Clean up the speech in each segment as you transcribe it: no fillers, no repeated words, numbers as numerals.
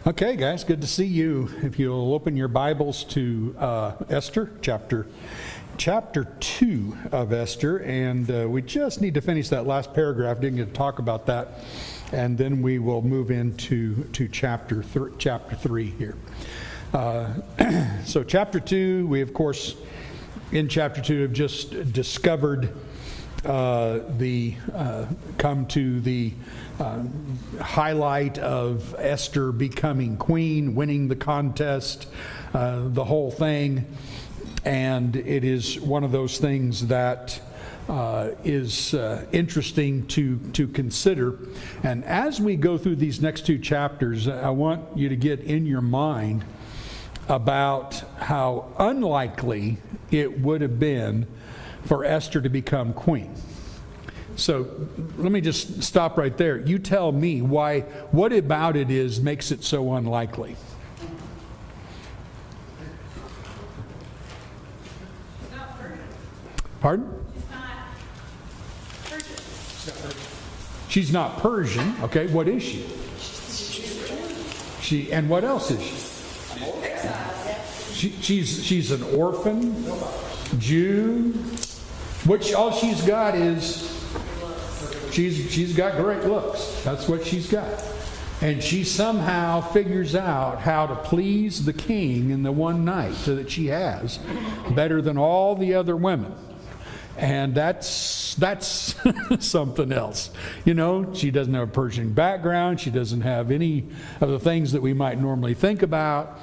Okay, guys, good to see you. If you'll open your Bibles to Esther, chapter 2 of Esther, and we just need to finish that last paragraph. Didn't get to talk about that, and then we will move into chapter 3 here. So chapter 2, we of course in chapter 2 have just discovered come to the highlight of Esther becoming queen, winning the contest, the whole thing. And it is one of those things that is interesting to consider. And as we go through these next two chapters, I want you to get in your mind about how unlikely it would have been for Esther to become queen. So let me just stop right there. You tell me what about it makes it so unlikely? She's not Persian. Pardon? She's not Persian. She's not Persian. Okay, what is she? And what else is she? She's an orphan, Jew. All she's got is she's got great looks. That's what she's got. And she somehow figures out how to please the king in the one night that she has better than all the other women. And that's something else. You know, she doesn't have a Persian background. She doesn't have any of the things that we might normally think about.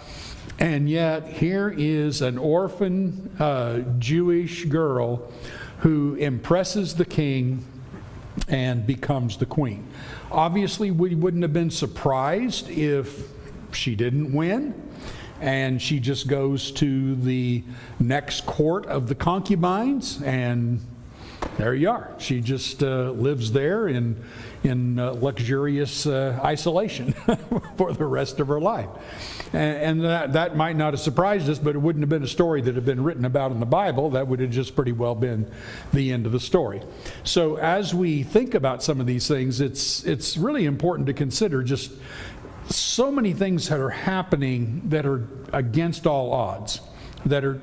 And yet here is an orphan Jewish girl who impresses the king and becomes the queen. Obviously, we wouldn't have been surprised if she didn't win and she just goes to the next court of the concubines, and there you are. She just lives there in luxurious isolation for the rest of her life. And that might not have surprised us, but it wouldn't have been a story that had been written about in the Bible. That would have just pretty well been the end of the story. So as we think about some of these things, it's really important to consider just so many things that are happening that are against all odds, that are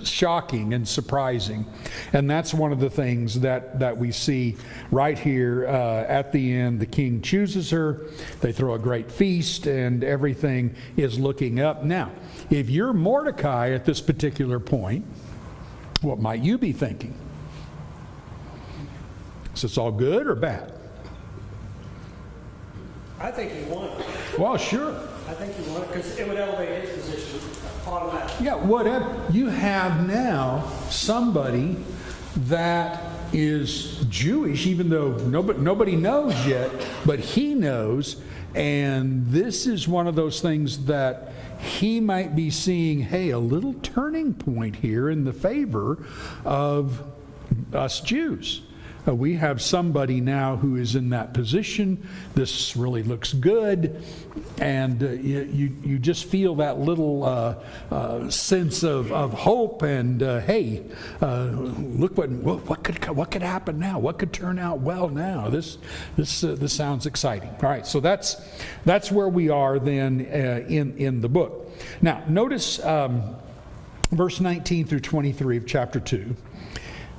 shocking and surprising. And that's one of the things that we see right here at the end. The king chooses her, they throw a great feast, and everything is looking up. Now, if you're Mordecai at this particular point, what might you be thinking? Is this all good or bad? I think he won. Well, sure. I think he won because it would elevate his position automatically. Yeah, whatever. You have now somebody that is Jewish, even though nobody knows yet, but he knows, and this is one of those things that he might be seeing, hey, a little turning point here in the favor of us Jews. We have somebody now who is in that position. This really looks good. And you just feel that little sense of hope. And hey, look what could happen now? What could turn out well now? This sounds exciting. All right, so that's where we are then in the book. Now, notice verse 19 through 23 of chapter 2.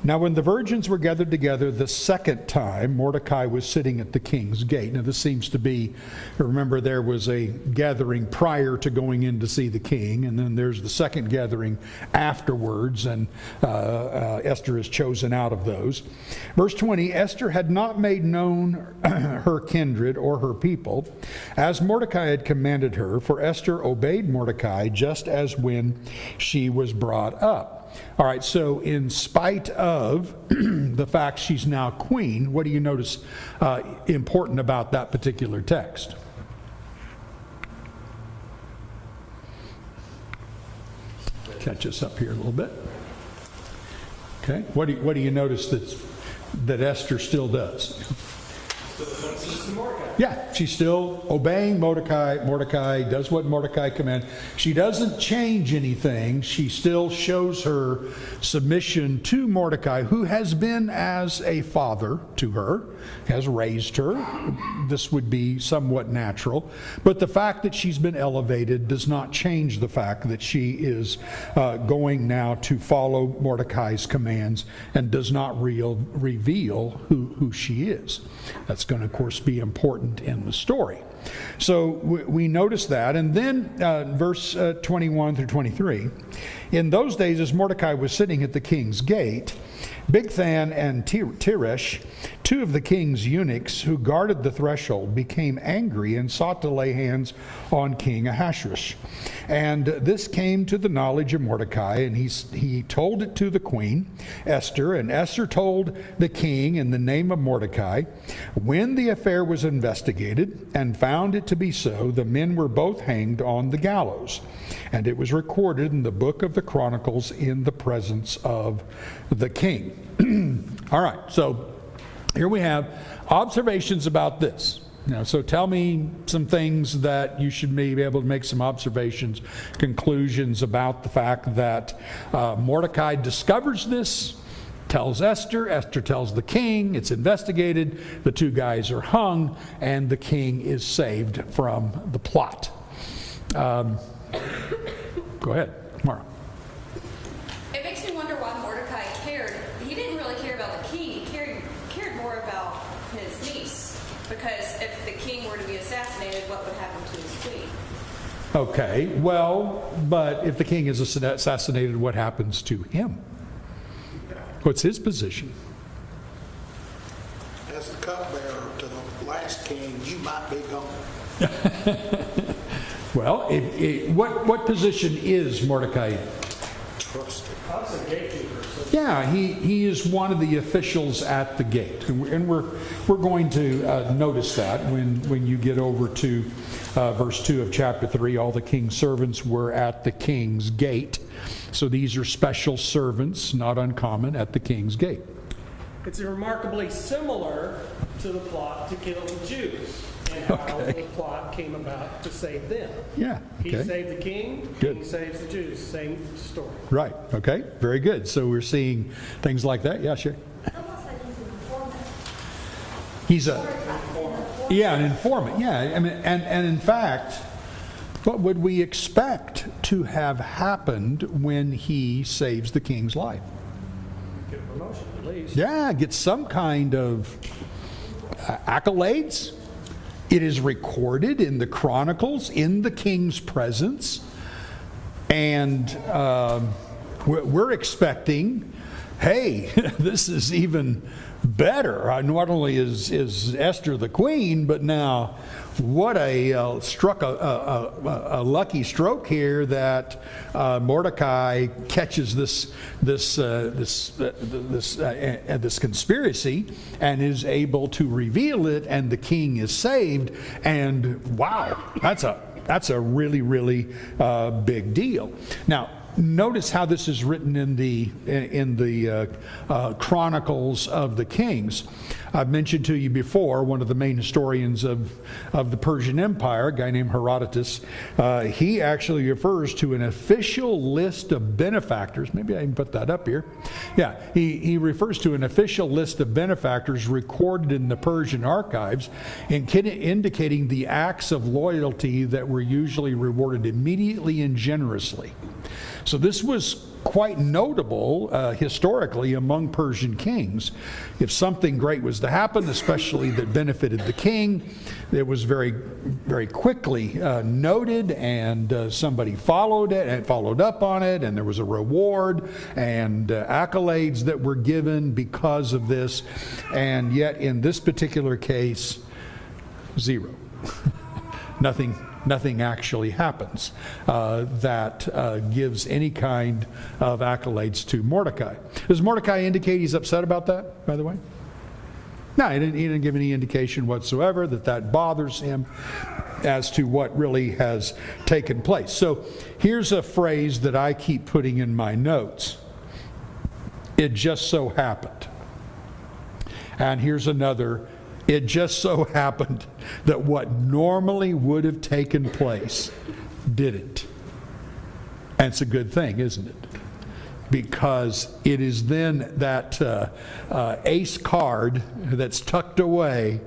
Now when the virgins were gathered together the second time, Mordecai was sitting at the king's gate. Now this seems to be, remember there was a gathering prior to going in to see the king, and then there's the second gathering afterwards, and Esther is chosen out of those. Verse 20, Esther had not made known her kindred or her people, as Mordecai had commanded her, for Esther obeyed Mordecai just as when she was brought up. All right, so in spite of the fact she's now queen, what do you notice important about that particular text? Catch us up here a little bit. Okay, what do you notice that Esther still does? Still listens to Mordecai. Yeah, she's still obeying Mordecai. Mordecai does what Mordecai commands. She doesn't change anything. She still shows her submission to Mordecai, who has been as a father to her, has raised her. This would be somewhat natural. But the fact that she's been elevated does not change the fact that she is going now to follow Mordecai's commands and does not reveal who she is. That's going to, of course, be important in the story. So we notice that. And then verse 21 through 23. In those days, as Mordecai was sitting at the king's gate, Bigthan and Teresh, two of the king's eunuchs who guarded the threshold, became angry and sought to lay hands on King Ahasuerus. And this came to the knowledge of Mordecai, and he told it to the queen, Esther, and Esther told the king in the name of Mordecai. When the affair was investigated and found it to be so, the men were both hanged on the gallows. And it was recorded in the book of the Chronicles in the presence of the king. All right, so here we have observations about this. Now, so tell me some things that you should be able to make some observations, conclusions about the fact that Mordecai discovers this, tells Esther, Esther tells the king, it's investigated, the two guys are hung, and the king is saved from the plot. Go ahead, Mara. It makes me wonder why Mordecai cared. He didn't really care about the king. He cared more about his niece. Because if the king were to be assassinated, what would happen to his queen? Okay, well, but if the king is assassinated, what happens to him? What's his position? As the cupbearer to the last king, you might be gone. Well, what position is Mordecai in? Trusted. I was a gatekeeper. So Yeah, he is one of the officials at the gate, and we're going to notice that when you get over to verse 2 of chapter 3. All the king's servants were at the king's gate. So these are special servants, not uncommon, at the king's gate. it's remarkably similar to the plot to kill the Jews and how Okay. the plot came about to save them. Yeah, He okay. saved the king, Good. king saves the Jews. Same story. Right, okay, very good. So we're seeing things like that. Yeah, sure. It's almost like he's an informant. He's an informant. Yeah, I mean, and in fact, what would we expect to have happened when he saves the king's life? Get a promotion at least. Yeah, get some kind of accolades. It is recorded in the Chronicles in the king's presence, and we're expecting, hey, this is even better. Not only is Esther the queen, but now what struck a lucky stroke here that Mordecai catches this conspiracy and is able to reveal it, and the king is saved. And wow, that's a really, really big deal. Now, notice how this is written in the Chronicles of the Kings. I've mentioned to you before, one of the main historians of the Persian Empire, a guy named Herodotus, he actually refers to an official list of benefactors. Maybe I can put that up here. Yeah, he refers to an official list of benefactors recorded in the Persian archives, indicating the acts of loyalty that were usually rewarded immediately and generously. So this was quite notable historically among Persian kings. If something great was to happen, especially that benefited the king, it was very, very quickly noted, and somebody followed it and followed up on it, and there was a reward and accolades that were given because of this. And yet in this particular case, zero. Nothing actually happens that gives any kind of accolades to Mordecai. Does Mordecai indicate he's upset about that, by the way? No, he didn't give any indication whatsoever that bothers him as to what really has taken place. So here's a phrase that I keep putting in my notes. It just so happened. And here's another. It just so happened that what normally would have taken place didn't. And it's a good thing, isn't it? Because it is then that ace card that's tucked away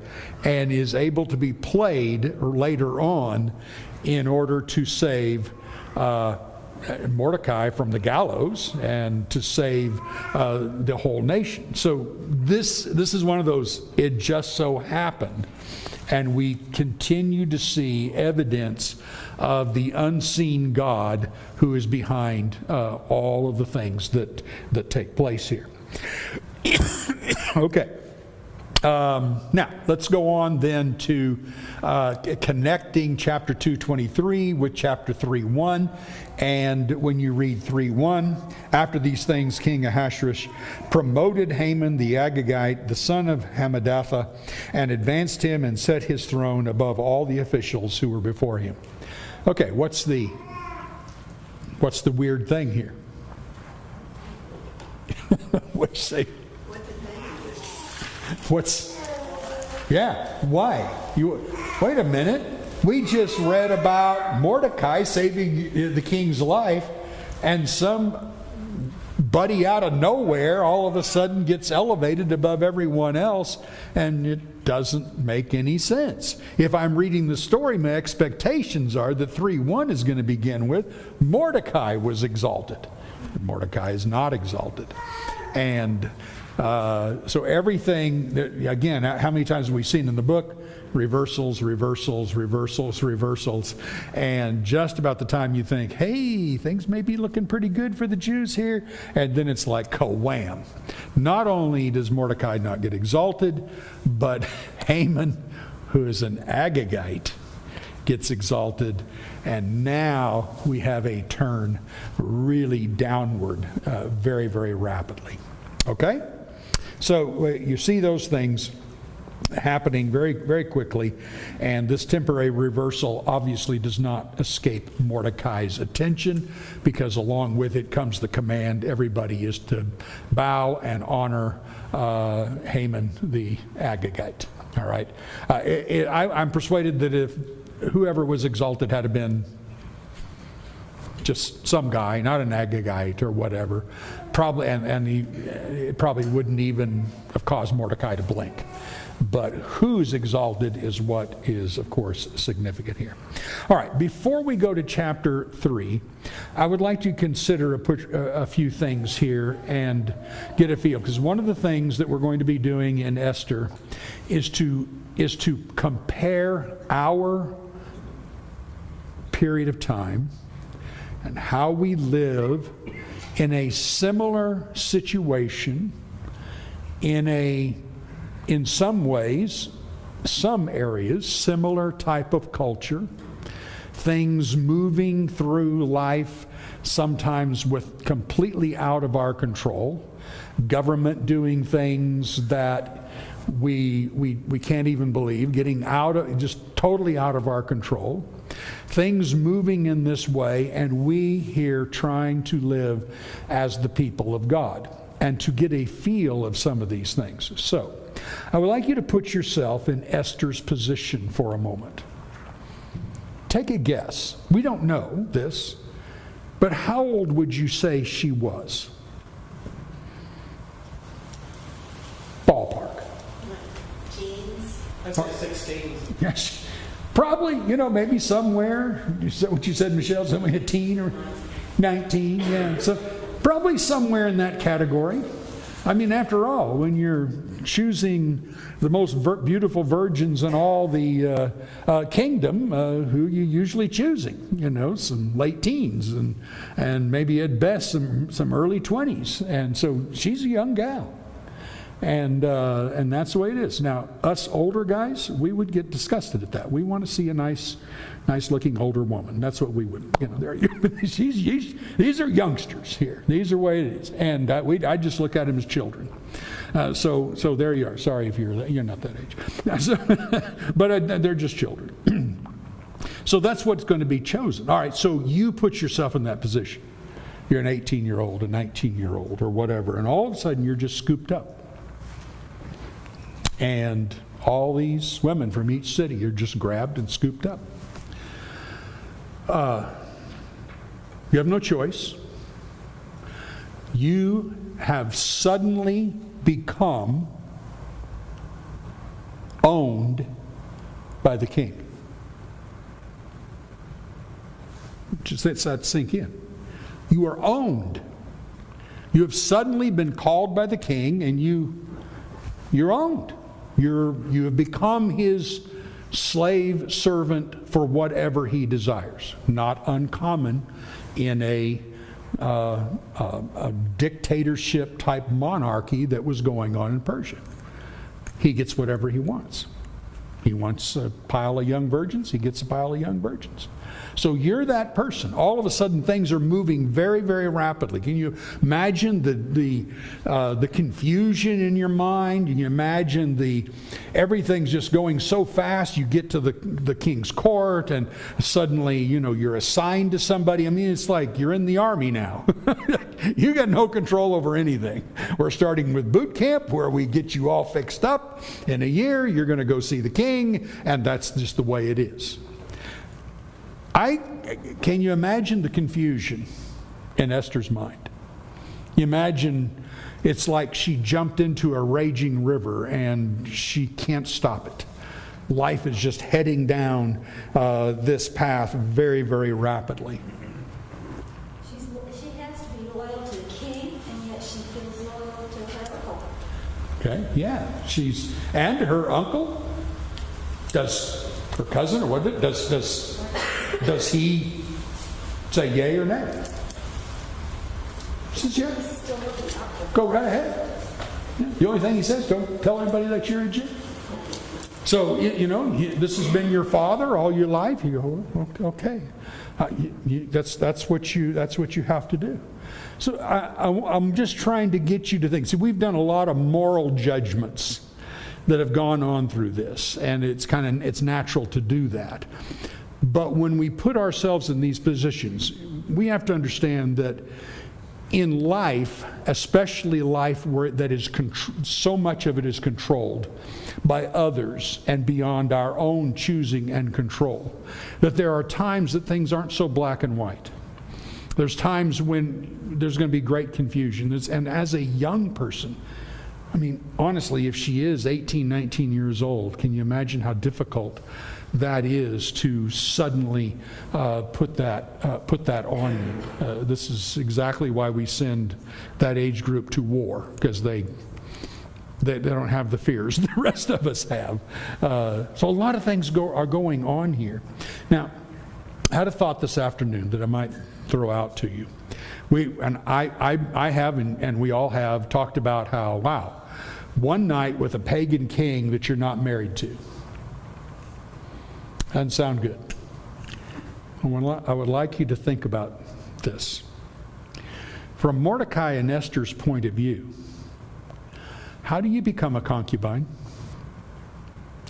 and is able to be played later on in order to save Mordecai from the gallows and to save the whole nation. So this is one of those, it just so happened. And we continue to see evidence of the unseen God who is behind all of the things that take place here. Okay. Now, let's go on then to connecting chapter 2:23 with chapter 3:1. And when you read 3:1, after these things, King Ahasuerus promoted Haman the Agagite, the son of Hammedatha, and advanced him and set his throne above all the officials who were before him. Okay, what's the weird thing here? What you say? Why? Wait a minute. We just read about Mordecai saving the king's life, and somebody out of nowhere all of a sudden gets elevated above everyone else, and it doesn't make any sense. If I'm reading the story, my expectations are that 3:1 is going to begin with Mordecai was exalted. Mordecai is not exalted. And so everything, again, how many times have we seen in the book? Reversals, reversals, reversals, reversals. And just about the time you think, hey, things may be looking pretty good for the Jews here, and then it's like, ka-wham. Not only does Mordecai not get exalted, but Haman, who is an Agagite, gets exalted. And now we have a turn really downward very, very rapidly. Okay? So you see those things happening very, very quickly, and this temporary reversal obviously does not escape Mordecai's attention, because along with it comes the command everybody is to bow and honor Haman the Agagite. All right? I'm persuaded that if whoever was exalted had been just some guy, not an Agagite or whatever, probably, it probably wouldn't even have caused Mordecai to blink. But who's exalted is what is, of course, significant here. All right, before we go to chapter 3, I would like to consider a few things here and get a feel. Because one of the things that we're going to be doing in Esther is to compare our period of time and how we live in a similar situation, in some ways, some areas, similar type of culture, things moving through life, sometimes with completely out of our control, government doing things that we can't even believe, getting just totally out of our control, things moving in this way, and we here trying to live as the people of God and to get a feel of some of these things. So, I would like you to put yourself in Esther's position for a moment. Take a guess. We don't know this, but how old would you say she was? Ballpark. Teens. I'd say 16. Yes. Probably, maybe somewhere. Is that what you said, Michelle? Something a teen or 19? Yeah. So probably somewhere in that category. I mean, after all, when you're choosing the most beautiful virgins in all the kingdom, who are you usually choosing? Some late teens and maybe at best some early 20s. And so she's a young gal. And that's the way it is. Now, us older guys, we would get disgusted at that. We want to see a nice looking older woman. That's what we would, these are youngsters here. These are the way it is. And I just look at them as children. So there you are. Sorry if you're not that age. But they're just children. So that's what's going to be chosen. All right, so you put yourself in that position. You're an 18-year-old, a 19-year-old, or whatever, and all of a sudden you're just scooped up. And All these women from each city are just grabbed and scooped up. You have no choice. You have suddenly become owned by the king. Just let that sink in. You are owned. You have suddenly been called by the king, and you're owned. You have become his slave servant for whatever he desires. Not uncommon in a dictatorship type monarchy that was going on in Persia. He gets whatever he wants. He wants a pile of young virgins, he gets a pile of young virgins. So you're that person. All of a sudden things are moving very, very rapidly. Can you imagine the confusion in your mind? Can you imagine everything's just going so fast? You get to the king's court and suddenly, you're assigned to somebody. I mean, it's like you're in the army now. You got no control over anything. We're starting with boot camp where we get you all fixed up. In a year, you're going to go see the king, and that's just the way it is. Can you imagine the confusion in Esther's mind? You imagine it's like she jumped into a raging river and she can't stop it. Life is just heading down this path very, very rapidly. She has to be loyal to the king, and yet she feels loyal to her uncle. Okay, yeah. And her uncle, does her cousin, or what? Does he say yay or nay? She says, yeah. Go right ahead. The only thing he says, don't tell anybody that you're a Jew. So, this has been your father all your life. You go, okay. That's what you have to do. So I'm just trying to get you to think. See, we've done a lot of moral judgments that have gone on through this, and it's natural to do that. But when we put ourselves in these positions, we have to understand that in life, especially life where that is so much of it is controlled by others and beyond our own choosing and control, that there are times that things aren't so black and white. There's times when there's going to be great confusion. And as a young person, I mean, honestly, if she is 18, 19 years old, can you imagine how difficult that is to suddenly put that on you? This is exactly why we send that age group to war, because they don't have the fears the rest of us have. So a lot of things are going on here. Now, I had a thought this afternoon that I might throw out to you. I have, and we all have, talked about how, wow, one night with a pagan king that you're not married to. Doesn't sound good. I would like you to think about this. From Mordecai and Esther's point of view, how do you become a concubine?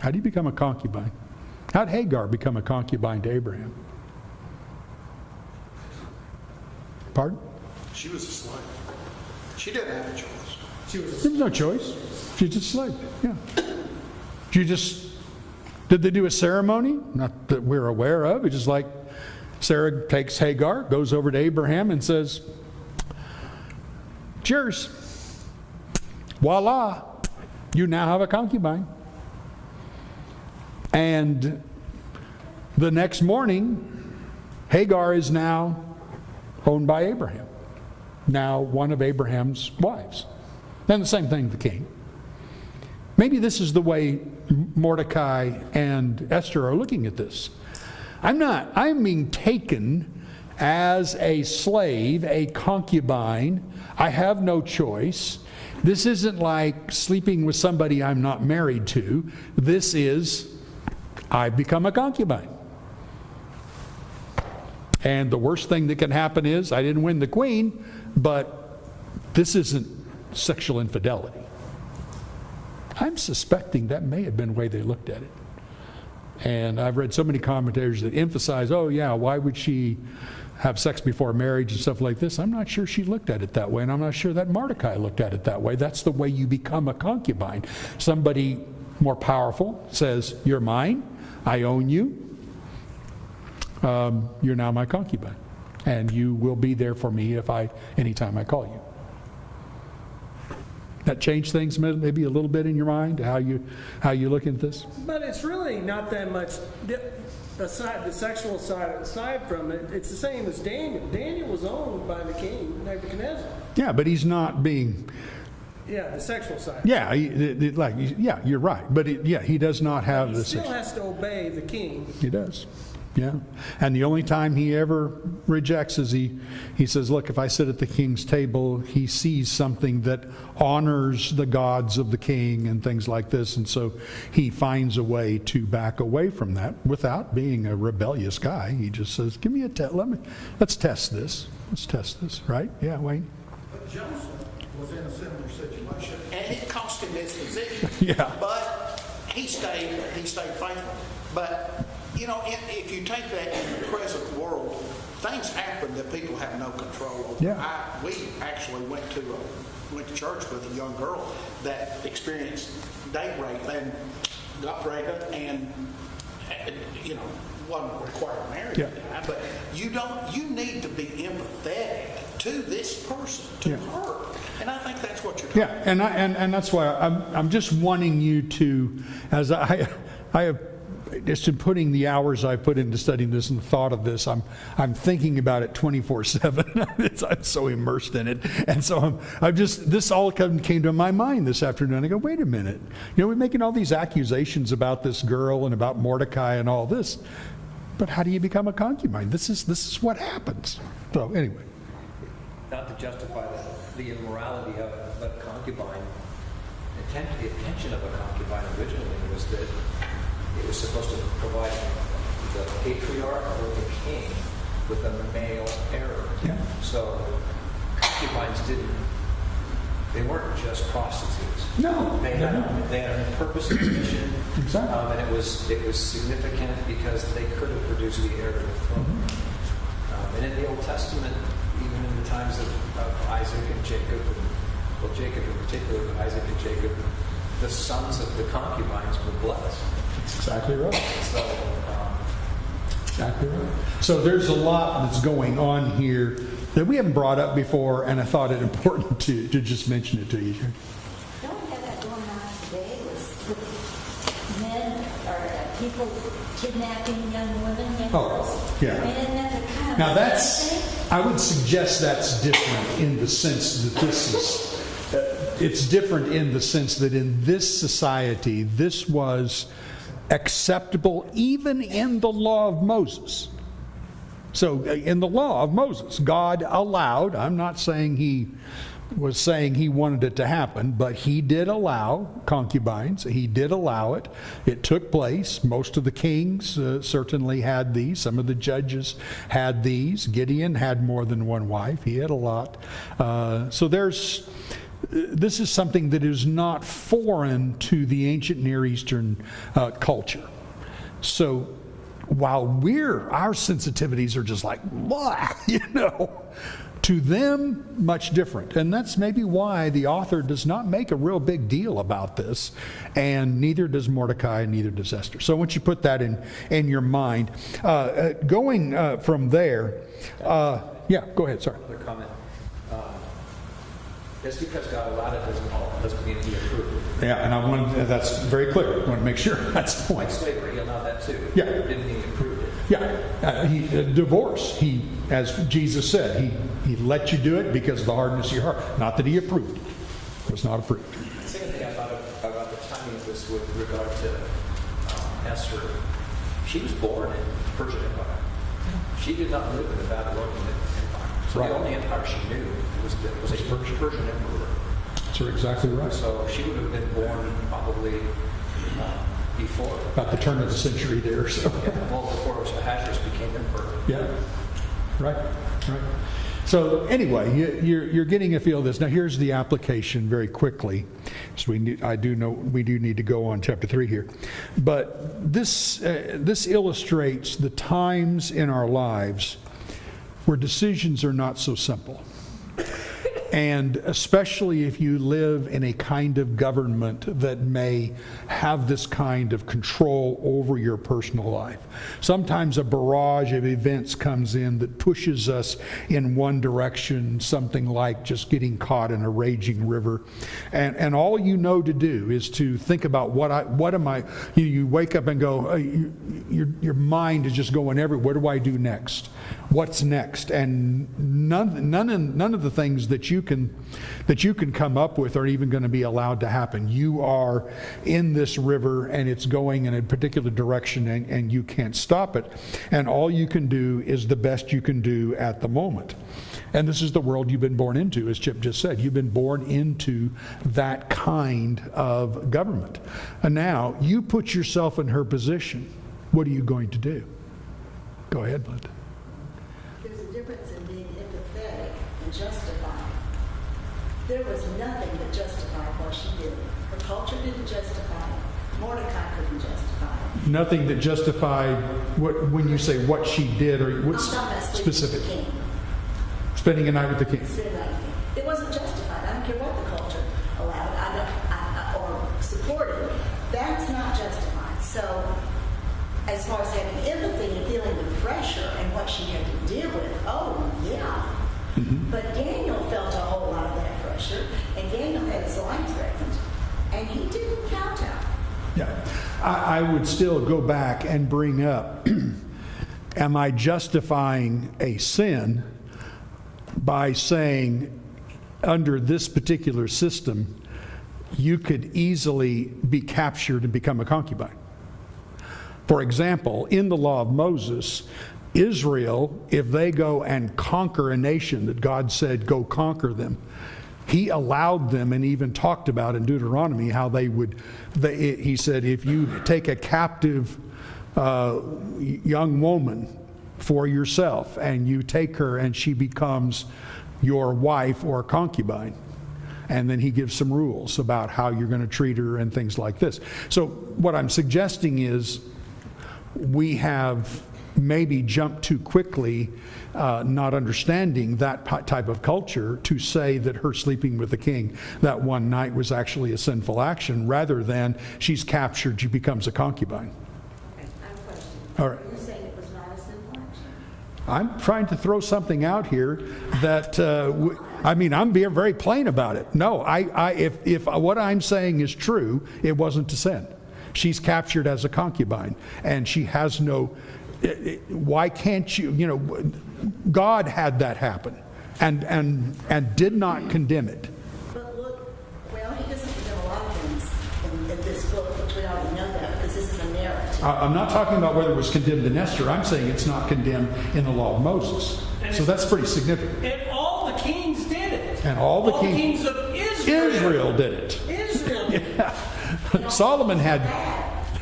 How do you become a concubine? How did Hagar become a concubine to Abraham? Pardon? She was a slave. She didn't have a choice. There was no choice. She was just a slave. Yeah. Did they do a ceremony? Not that we're aware of. It's just like Sarah takes Hagar, goes over to Abraham and says, cheers. Voila. You now have a concubine. And the next morning, Hagar is now owned by Abraham. Now one of Abraham's wives. Then the same thing with the king. Maybe this is the way Mordecai and Esther are looking at this. I'm being taken as a slave, a concubine. I have no choice. This isn't like sleeping with somebody I'm not married to. This is, I've become a concubine. And the worst thing that can happen is, I didn't win the queen, but this isn't sexual infidelity. I'm suspecting that may have been the way they looked at it. And I've read so many commentators that emphasize, oh yeah, why would she have sex before marriage and stuff like this? I'm not sure she looked at it that way, and I'm not sure that Mordecai looked at it that way. That's the way you become a concubine. Somebody more powerful, says, "You're mine, I own you, you're now my concubine, and you will be there for me anytime I call you." That change things maybe a little bit in your mind, how you look at this? But it's really not that much, aside the sexual side, aside from it, it's the same as Daniel. Daniel was owned by the king, Nebuchadnezzar. Yeah, but he's not being... Yeah, the sexual side. Yeah, you're right. But he does not have the... He still has to obey the king. He does. Yeah. And the only time he ever rejects is he says, look, if I sit at the king's table, he sees something that honors the gods of the king and things like this. And so he finds a way to back away from that without being a rebellious guy. He just says, give me a test. Let's test this. Let's test this. Right? Yeah, Wayne? But Joseph was in a similar situation, and it cost him his position. Yeah. But he stayed faithful. But if you take that in the present world, things happen that people have no control over. Yeah. We actually went to church with a young girl that experienced date rape and got pregnant and wasn't required marriage at the time. But you need to be empathetic to this person, to her. And I think that's what you're talking about. And that's why I'm just wanting you to, as I have just in putting the hours I put into studying this and the thought of this, I'm thinking about it 24/7. I'm so immersed in it, and so I'm just, this all came to my mind this afternoon. I go, wait a minute, we're making all these accusations about this girl and about Mordecai and all this, but how do you become a concubine? This is what happens. So anyway, not to justify the immorality of it, but concubine. The intention of a concubine originally was that it was supposed to provide the patriarch or the king with a male heir. Yeah. So concubines they weren't just prostitutes. No. They had a purpose and mission. Exactly. And it was significant because they could have produced the heir to the throne. Mm-hmm. And in the Old Testament, even in the times of Isaac and Jacob, Jacob in particular, but Isaac and Jacob, the sons of the concubines were blessed. That's exactly right. So, Exactly right. So there's a lot that's going on here that we haven't brought up before, and I thought it important to just mention it to you. Don't we have that going on today with men or people kidnapping young women, young girls? Yeah. I mean, isn't that the kind of Now thing? I would suggest that's different in the sense that this is, it's different in the sense that in this society, this was acceptable even in the law of Moses. So in the law of Moses, God allowed, I'm not saying he was saying he wanted it to happen, but he did allow concubines. He did allow it. It took place. Most of the kings certainly had these. Some of the judges had these. Gideon had more than one wife. He had a lot. So this is something that is not foreign to the ancient Near Eastern culture. So while our sensitivities are just like, blah, to them, much different. And that's maybe why the author does not make a real big deal about this, and neither does Mordecai, and neither does Esther. So I want you to put that in your mind. Going from there, yeah, go ahead, sorry. another comment. Just because God allowed it doesn't mean He approved it. Yeah, and that's very clear. I want to make sure that's the point. Like slavery, He allowed that too. Yeah. Didn't mean He approved it. Yeah, divorce. As Jesus said, he let you do it because of the hardness of your heart. Not that He approved it. It was not approved. The second thing I thought about the timing of this with regard to Esther, she was born in the Persian Empire. She did not live in the Babylonian Empire. So Right. the only empire she knew was a Persian emperor. That's exactly right. So she would have been born probably before. About the turn of the century there. So. Well, before Ahasuerus became emperor. Yeah, right. So anyway, you're getting a feel of this. Now here's the application very quickly. So we do need to go on chapter 3 here, but this illustrates the times in our lives where decisions are not so simple. And especially if you live in a kind of government that may have this kind of control over your personal life. Sometimes a barrage of events comes in that pushes us in one direction, something like just getting caught in a raging river. And all you know to do is to think about what am I, you wake up and go, your mind is just going everywhere. What do I do next? What's next? And none of the things that you can come up with are even going to be allowed to happen. You are in this river and it's going in a particular direction and you can't stop it. And all you can do is the best you can do at the moment. And this is the world you've been born into, as Chip just said. You've been born into that kind of government. And now you put yourself in her position. What are you going to do? Go ahead, Linda. There's a difference in being empathetic and justifying. There was nothing that justified what she did. Her culture didn't justify it. Mordecai couldn't justify it. Nothing that justified what, when you say what she did, or what's I'm talking about sleeping specific? with the king. Spending a night with the king. Sleeping with the king. It wasn't justified. I don't care what the culture allowed or supported. That's not justified. So, as far as having empathy and feeling the pressure and what she had to deal with, oh yeah. Mm-hmm. But Daniel felt a whole lot of that pressure, and Daniel had his life threatened, and he didn't kowtow. Yeah. I would still go back and bring up, am I justifying a sin by saying, under this particular system, you could easily be captured and become a concubine? For example, in the law of Moses, Israel, if they go and conquer a nation that God said, go conquer them, he allowed them and even talked about in Deuteronomy how he said, if you take a captive young woman for yourself and you take her and she becomes your wife or concubine, and then he gives some rules about how you're going to treat her and things like this. So what I'm suggesting is, we have maybe jumped too quickly, not understanding that type of culture, to say that her sleeping with the king that one night was actually a sinful action, rather than she's captured, she becomes a concubine. Okay, I have a question. All right. Are you saying it was not a sinful action? I'm trying to throw something out here that, I'm being very plain about it. No, if what I'm saying is true, it wasn't a sin. She's captured as a concubine, and she has no, why can't you, God had that happen and did not condemn it. But look, well, he doesn't condemn a lot of things in this book, which we already know that, because this is a narrative. I'm not talking about whether it was condemned in Esther. I'm saying it's not condemned in the law of Moses. So that's pretty significant. And all the kings did it. And all the kings of Israel did it. Israel did it. Yeah. Solomon had,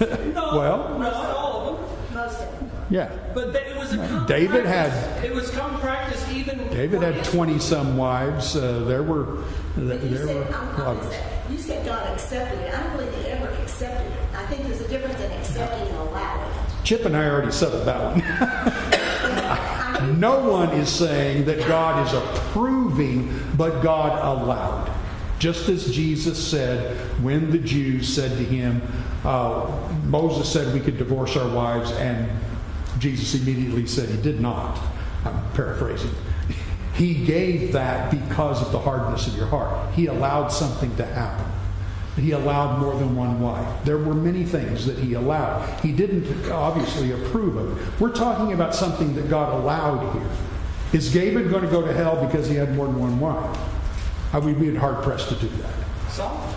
No, well, not all of them. Most of them. yeah. But it was a common David practice. It was common practice even. David had 20-some wives. There were a But you lot said, of us. you said God accepted it. I don't believe he ever accepted it. I think there's a difference in accepting and allowing it. Chip and I already settled that one. No one is saying that God is approving, but God allowed. Just as Jesus said when the Jews said to him, Moses said we could divorce our wives, and Jesus immediately said he did not. I'm paraphrasing. He gave that because of the hardness of your heart. He allowed something to happen. He allowed more than one wife. There were many things that he allowed. He didn't obviously approve of it. We're talking about something that God allowed here. Is David going to go to hell because he had more than one wife? I would be hard pressed to do that. Solomon.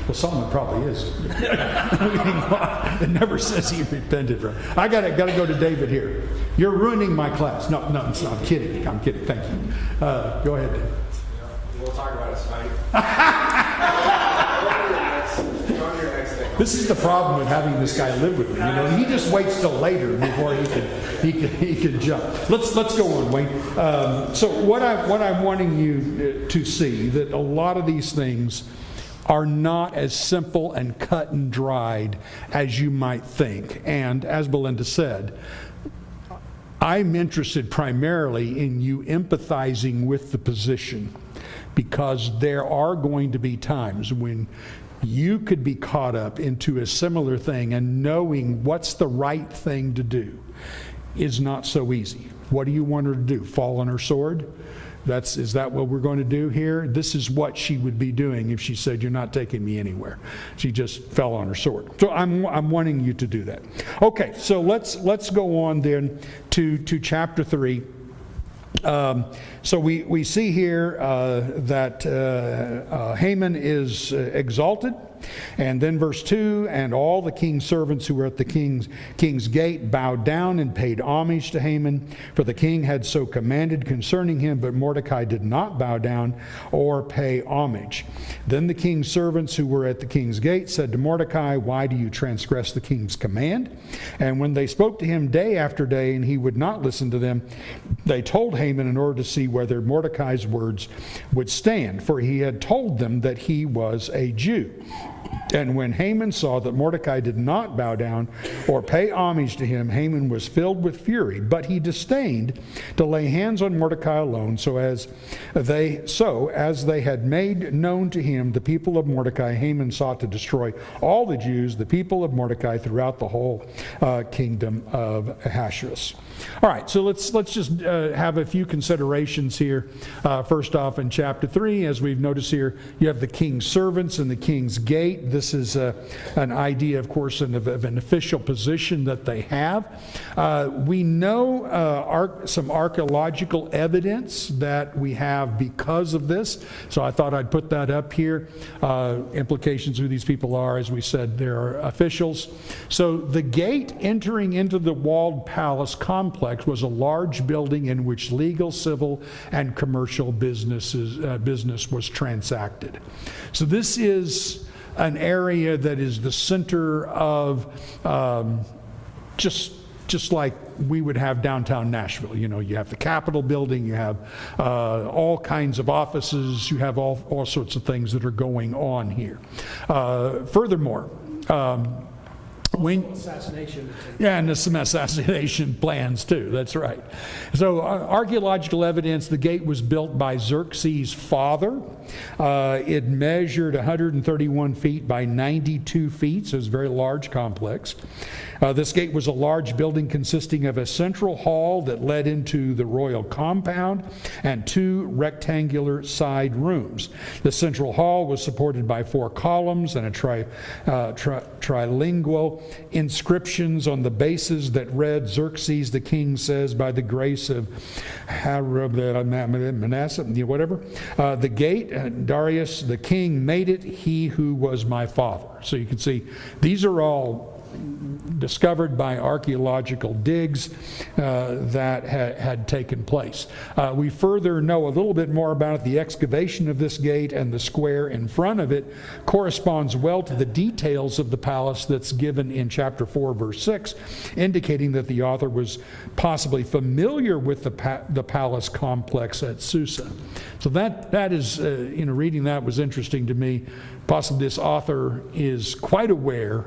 Well, Solomon probably is. It never says he repented from it. I got to go to David here. You're ruining my class. No, it's not. I'm kidding. Thank you. Go ahead, David. We'll talk about it tonight. This is the problem with having this guy live with me. He just waits till later before he can jump. Let's go on, Wayne. So what I'm wanting you to see, that a lot of these things are not as simple and cut and dried as you might think. And as Belinda said, I'm interested primarily in you empathizing with the position. because there are going to be times when you could be caught up into a similar thing, and knowing what's the right thing to do is not so easy. What do you want her to do? Fall on her sword? Is that what we're going to do here? This is what she would be doing if she said, "You're not taking me anywhere." She just fell on her sword. So I'm wanting you to do that. Okay, so let's go on then to chapter 3. So we see here that Haman is exalted. And then verse 2, and all the king's servants who were at the king's gate bowed down and paid homage to Haman, for the king had so commanded concerning him, but Mordecai did not bow down or pay homage. Then the king's servants who were at the king's gate said to Mordecai, "Why do you transgress the king's command?" And when they spoke to him day after day, and he would not listen to them, they told Haman in order to see whether Mordecai's words would stand, for he had told them that he was a Jew. And when Haman saw that Mordecai did not bow down or pay homage to him, Haman was filled with fury, but he disdained to lay hands on Mordecai alone, so as they had made known to him the people of Mordecai, Haman sought to destroy all the Jews, the people of Mordecai, throughout the whole kingdom of Ahasuerus. All right, so let's just have a few considerations here. First off, in chapter 3, as we've noticed here, you have the king's servants and the king's gate. This is an idea, of course, of an official position that they have. We know some archaeological evidence that we have because of this, so I thought I'd put that up here. Implications of who these people are, as we said, they're officials. So the gate entering into the walled palace complex was a large building in which legal, civil, and commercial business was transacted. So this is an area that is the center of just like we would have downtown Nashville. You know, you have the Capitol building, you have all kinds of offices, you have all sorts of things that are going on here. Furthermore, Assassination. Yeah, and there's some assassination plans too. That's right. So archaeological evidence, the gate was built by Xerxes' father. It measured 131 feet by 92 feet, so it's a very large complex. This gate was a large building consisting of a central hall that led into the royal compound and 2 rectangular side rooms. The central hall was supported by 4 columns and a trilingual inscriptions on the bases that read, "Xerxes the king says, by the grace of Manasseh," whatever. "The gate, Darius the king made it, he who was my father." So you can see these are all discovered by archaeological digs that had taken place. We further know a little bit more about the excavation of this gate, and the square in front of it corresponds well to the details of the palace that's given in chapter 4, verse 6, indicating that the author was possibly familiar with the palace complex at Susa. So that is, reading that was interesting to me. Possibly this author is quite aware,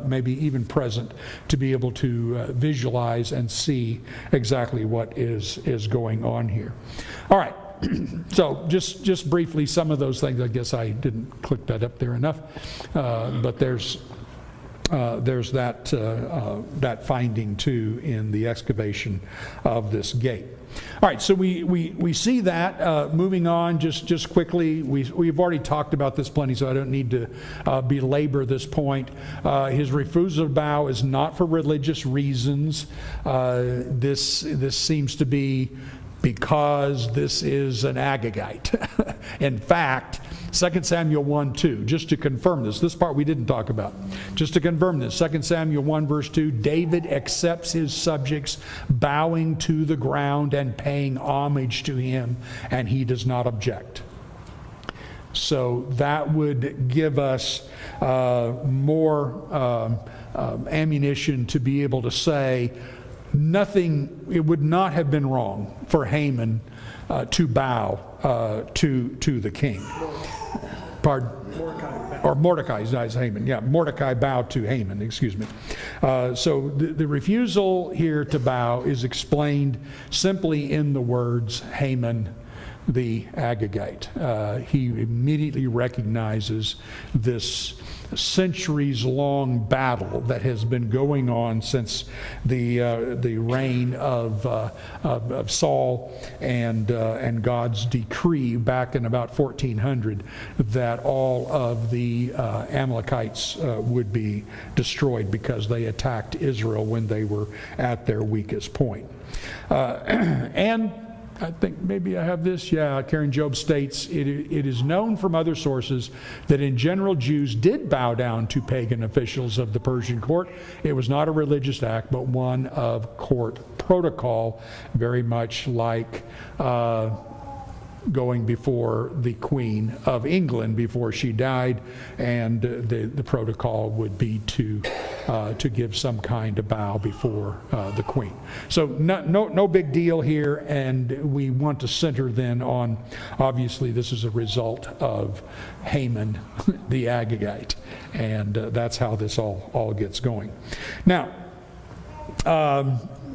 maybe even present, to be able to visualize and see exactly what is going on here. All right, so just briefly, some of those things. I guess I didn't click that up there enough, but there's that finding too in the excavation of this gate. All right, so we see that. Moving on, just quickly, we've already talked about this plenty, so I don't need to belabor this point. His refusal to bow is not for religious reasons. This seems to be because this is an Agagite. In fact, 2 Samuel 1:2, just to confirm this part we didn't talk about. Just to confirm this, 2 Samuel 1 verse 2, David accepts his subjects bowing to the ground and paying homage to him, and he does not object. So that would give us more ammunition to be able to say it would not have been wrong for Haman to bow to the king. Pardon? Mordecai, not Haman. Yeah, Mordecai bowed to Haman, excuse me. So the refusal here to bow is explained simply in the words, Haman the Agagite. He immediately recognizes this centuries-long battle that has been going on since the reign of Saul and God's decree back in about 1400 that all of the Amalekites would be destroyed because they attacked Israel when they were at their weakest point. And I think maybe I have this. Yeah, Karen Job states, it is known from other sources that in general Jews did bow down to pagan officials of the Persian court. It was not a religious act, but one of court protocol, very much like going before the Queen of England before she died, and the protocol would be to give some kind of bow before the Queen. So no big deal here, and we want to center then on, obviously this is a result of Haman the Agagite, and that's how this all gets going. Now,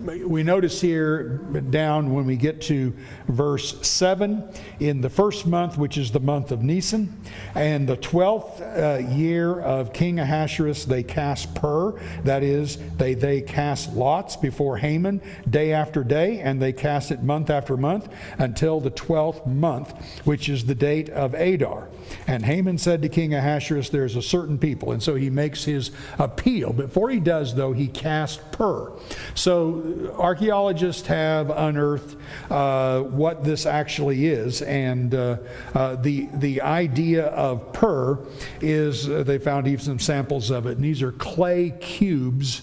we notice here down when we get to verse 7, in the first month, which is the month of Nisan, and the 12th year of King Ahasuerus, they cast pur, that is, they cast lots before Haman day after day, and they cast it month after month until the 12th month, which is the date of Adar. And Haman said to King Ahasuerus, there's a certain people. And so he makes his appeal. Before he does, though, he casts pur. So archaeologists have unearthed what this actually is. And the idea of pur is, they found even some samples of it. And these are clay cubes,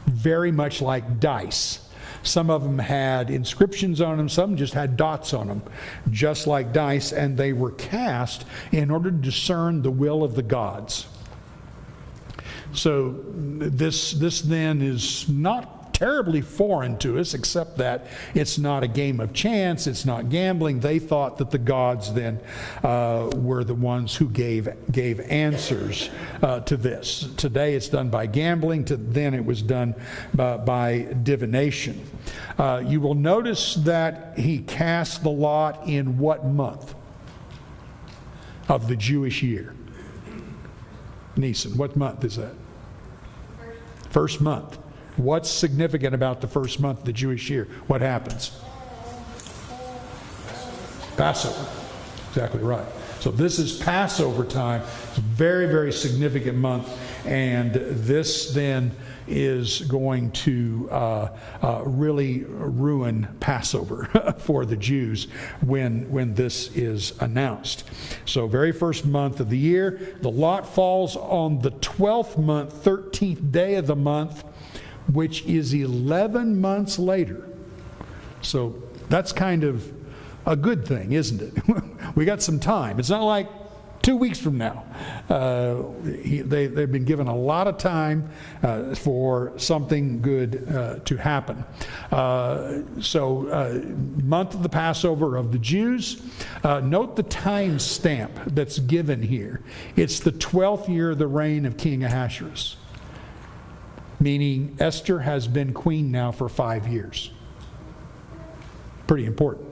very much like dice. Some of them had inscriptions on them, some just had dots on them, just like dice, and they were cast in order to discern the will of the gods. So this then is not terribly foreign to us, except that it's not a game of chance, it's not gambling. They thought that the gods then were the ones who gave answers to this. Today it's done by gambling, then it was done by divination. You will notice that he cast the lot in what month of the Jewish year? Nisan. What month is that? First month. What's significant about the first month of the Jewish year? What happens? Passover. Exactly right. So this is Passover time. It's a very, very significant month. And this then is going to really ruin Passover for the Jews when this is announced. So very first month of the year, the lot falls on the 12th month, 13th day of the month, which is 11 months later. So that's kind of a good thing, isn't it? We got some time. It's not like 2 weeks from now. They've been given a lot of time for something good to happen. So month of the Passover of the Jews. Note the time stamp that's given here. It's the 12th year of the reign of King Ahasuerus. Meaning Esther has been queen now for 5 years. Pretty important.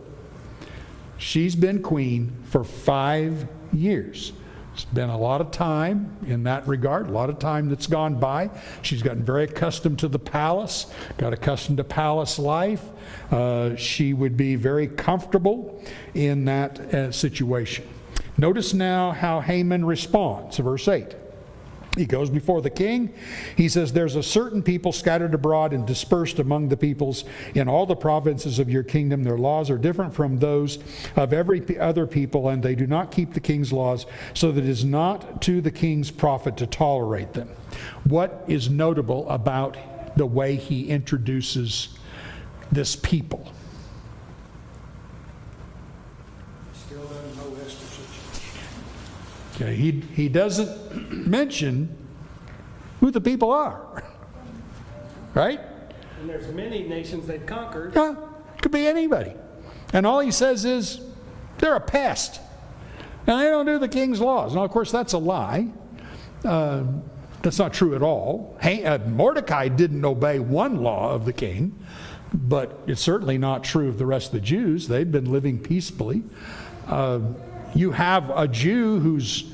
She's been queen for 5 years. It's been a lot of time in that regard, a lot of time that's gone by. She's gotten very accustomed to the palace, got accustomed to palace life. She would be very comfortable in that situation. Notice now how Haman responds, verse 8. He goes before the king. He says, there's a certain people scattered abroad and dispersed among the peoples in all the provinces of your kingdom. Their laws are different from those of every other people, and they do not keep the king's laws, so that it is not to the king's profit to tolerate them. What is notable about the way he introduces this people? Still doesn't know Esther's situation. Okay, he doesn't mention who the people are, right? And there's many nations they've conquered. Yeah, could be anybody. And all he says is, they're a pest. And they don't do the king's laws. Now, of course, that's a lie. That's not true at all. Mordecai didn't obey one law of the king. But it's certainly not true of the rest of the Jews. They've been living peacefully. You have a Jew who's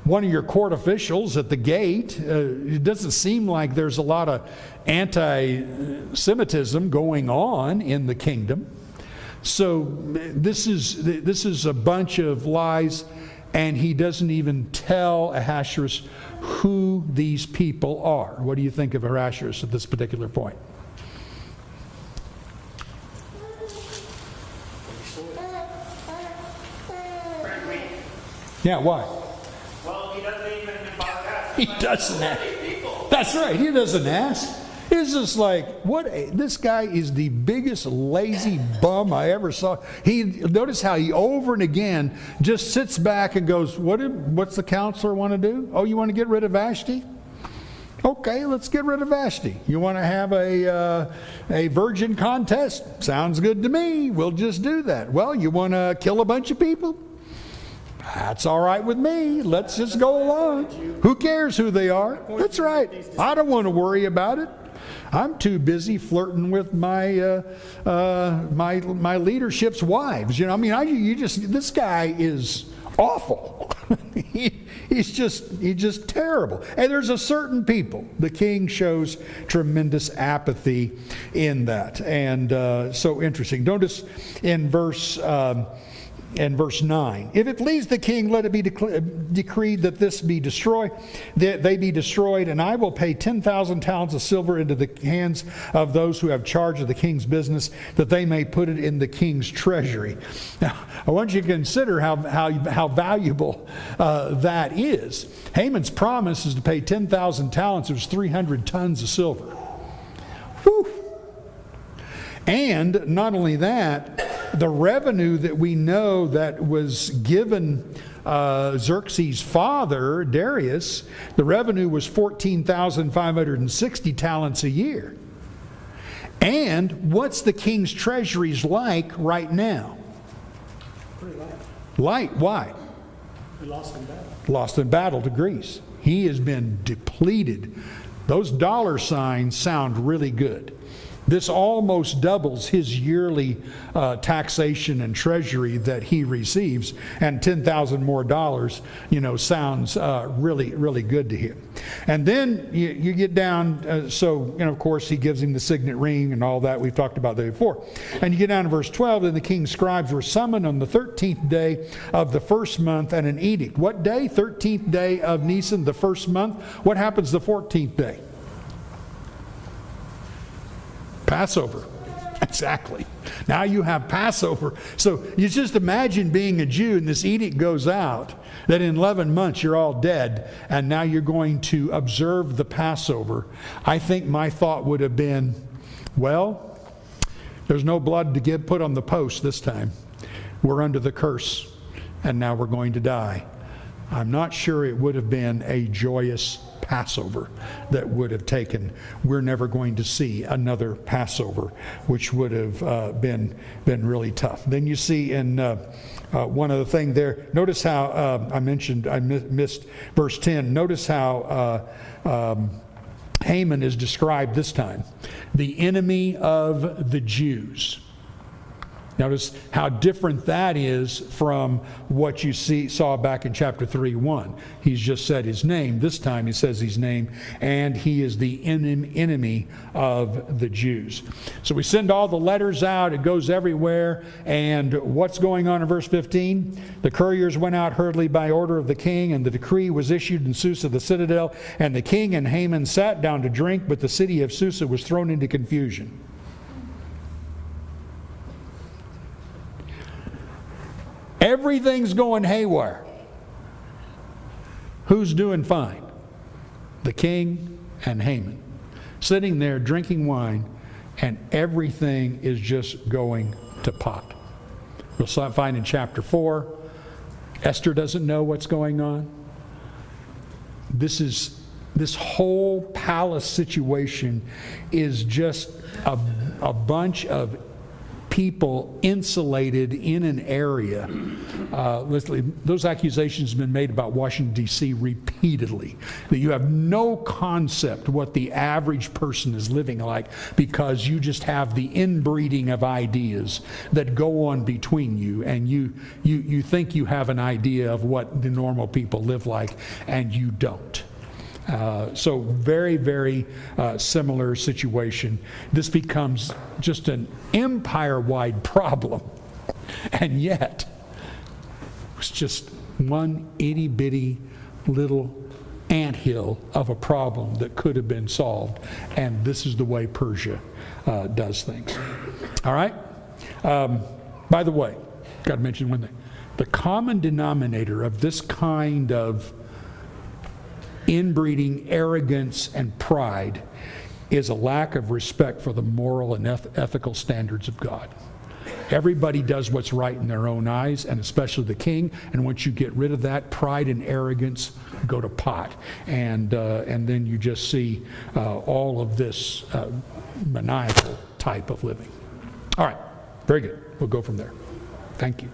one of your court officials at the gate. It doesn't seem like there's a lot of anti-Semitism going on in the kingdom. So this is a bunch of lies, and he doesn't even tell Ahasuerus who these people are. What do you think of Ahasuerus at this particular point? Yeah, why? Well, he doesn't even bother asking. He doesn't ask. That's right, he doesn't ask. It's just like, this guy is the biggest lazy bum I ever saw. Notice how he over and again just sits back and goes, what's the counselor want to do? Oh, you want to get rid of Vashti? Okay, let's get rid of Vashti. You want to have a virgin contest? Sounds good to me. We'll just do that. Well, you want to kill a bunch of people? That's all right with me. Let's just go along. Who cares who they are? That's right. I don't want to worry about it. I'm too busy flirting with my my leadership's wives. You know, I mean, this guy is awful. He's just terrible. And there's a certain people. The king shows tremendous apathy in that, and so interesting. Notice in verse 9, if it please the king, let it be decreed that this be destroyed, that they be destroyed, and I will pay 10,000 talents of silver into the hands of those who have charge of the king's business, that they may put it in the king's treasury. Now, I want you to consider how valuable that is. Haman's promise is to pay 10,000 talents. It was 300 tons of silver. Whew. And not only that, the revenue that we know that was given Xerxes' father, Darius, the revenue was 14,560 talents a year. And what's the king's treasuries like right now? Pretty light. Light. Why? We lost in battle. Lost in battle to Greece. He has been depleted. Those dollar signs sound really good. This almost doubles his yearly taxation and treasury that he receives, and 10,000 more dollars, sounds really, really good to him. And then you get down, of course, he gives him the signet ring and all that. We've talked about that before. And you get down to verse 12, and the king's scribes were summoned on the 13th day of the first month, and an edict. What day? 13th day of Nisan, the first month. What happens the 14th day? Passover. Exactly. Now you have Passover. So you just imagine being a Jew and this edict goes out that in 11 months you're all dead and now you're going to observe the Passover. I think my thought would have been, well, there's no blood to get put on the post this time. We're under the curse and now we're going to die. I'm not sure it would have been a joyous Passover that would have taken. We're never going to see another Passover, which would have been really tough. Then you see in one other thing there. Notice how I missed verse 10. Notice how Haman is described this time, the enemy of the Jews. Notice how different that is from what you saw back in chapter 3:1. He's just said his name. This time he says his name, and he is the enemy of the Jews. So we send all the letters out. It goes everywhere. And what's going on in verse 15? The couriers went out hurriedly by order of the king, and the decree was issued in Susa the citadel. And the king and Haman sat down to drink, but the city of Susa was thrown into confusion. Everything's going haywire. Who's doing fine? The king and Haman. Sitting there drinking wine, and everything is just going to pot. We'll find in chapter 4, Esther doesn't know what's going on. This whole palace situation is just a bunch of people insulated in an area. Those accusations have been made about Washington, D.C. repeatedly, that you have no concept what the average person is living like because you just have the inbreeding of ideas that go on between you, and you think you have an idea of what the normal people live like, and you don't. So very, very similar situation. This becomes just an empire-wide problem, and yet it's just one itty-bitty little anthill of a problem that could have been solved, and this is the way Persia does things. All right? By the way, got to mention one thing. The common denominator of this kind of inbreeding arrogance and pride is a lack of respect for the moral and ethical standards of God. Everybody does what's right in their own eyes, and especially the king. And once you get rid of that, pride and arrogance go to pot, and then you just see all of this maniacal type of living. All right, very good. We'll go from there. Thank you.